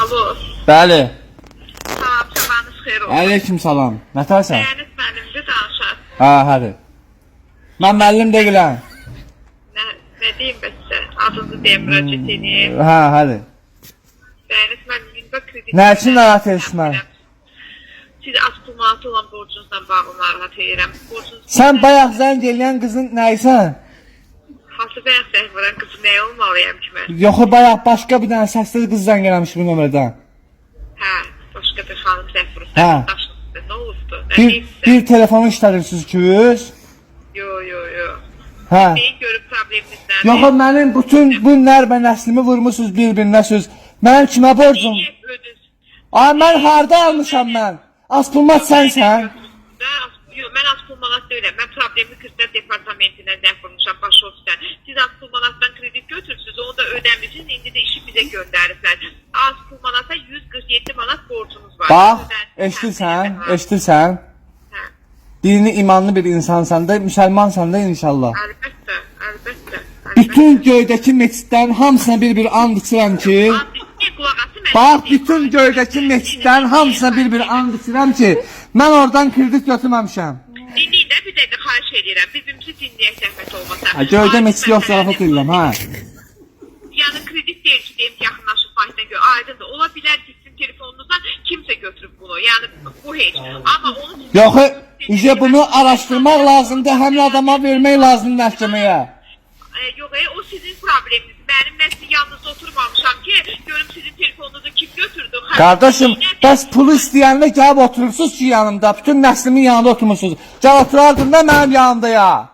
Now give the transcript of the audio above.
Alo. Bəli. Salam, sabahınız xeyir olsun. Aleyküm salam. Nətərsən? Bəyəniz mənimdir, danışar. Ha, hadi. Mən müəllim deyiləm. Ne diyeyim ben size? Adınızı deyim, müracaat edeyim. Ha, hadi. Bəyəniz mənimdir, bak kredit. Nə üçün narahat etmən? Siz asılmatı olan borcunuzla bağlı narahat edirəm. Sən bayaq zəng eləyən qızın nəysən? Hansı bayaq zəng vuran qızı nə olmalıyam ki mən? Yox, bayaq başqa bir dənə səsli qız zəng eləmiş bu nömrədən. Hə, başqa bir xanım zəng vurursa. Hə. Nə olubdu? Bir telefonu işlədirsiniz ki, yüz? Yo. Hə. Neyi görüb probleminiz nədir? Yox, mənim bütün bu nərmə nəslimi vurmuşsunuz bir-birinə söz. Mənim kimə borcum? Ay, mən harda almışam mən? Aspılmat sənsən? Yox, mən Aspılmanat deyiləm. Mən problemi kredit departamentindən zəng vurmuşam, baş ofisdən. Siz Aspılmanatdan kredit götürürsünüz, onu da ödəmişsiniz, indi də işi bizə göndəriblər. Aspılmanata 147 manat borcunuz var. Bax, eşitirsən? Hə. Dini imanlı bir insansan da, müsəlmansan da inşallah. Əlbəttə. Bütün göydəki meçidlərin hamısına bir and içirəm ki, bax, bütün göydəki meçidlərin hamısına bir and içirəm ki, mən oradan kredit götürməmişəm. Dinləyin də bir dəqiqə xahiş edirəm. Birbirimizi dinləyək zəhmət olmasa. Göydə meçid yox, zarafat edirəm, hə? Yəni kredit deyil ki, deyim ki, yaxınlaşıb bankdan gör. Aydındır. Ola bilər ki, sizin telefonunuzdan kimsə götürüb bunu. Yəni bu heç. Amma onu... Yox, bunu araşdırmaq lazımdır, həmin adama vermək lazımdır məhkəməyə. Yox, o sizin probleminiz. Mənim nə sizin yanınızda oturmamışam ki, görüm sizin telefonunuzu kim götürdü? Qardaşım, bəs pulu istəyəndə gəlib oturursunuz ki yanımda, bütün nəslimin yanında oturmuşsunuz. Gəl oturardın da mənim yanımda ya.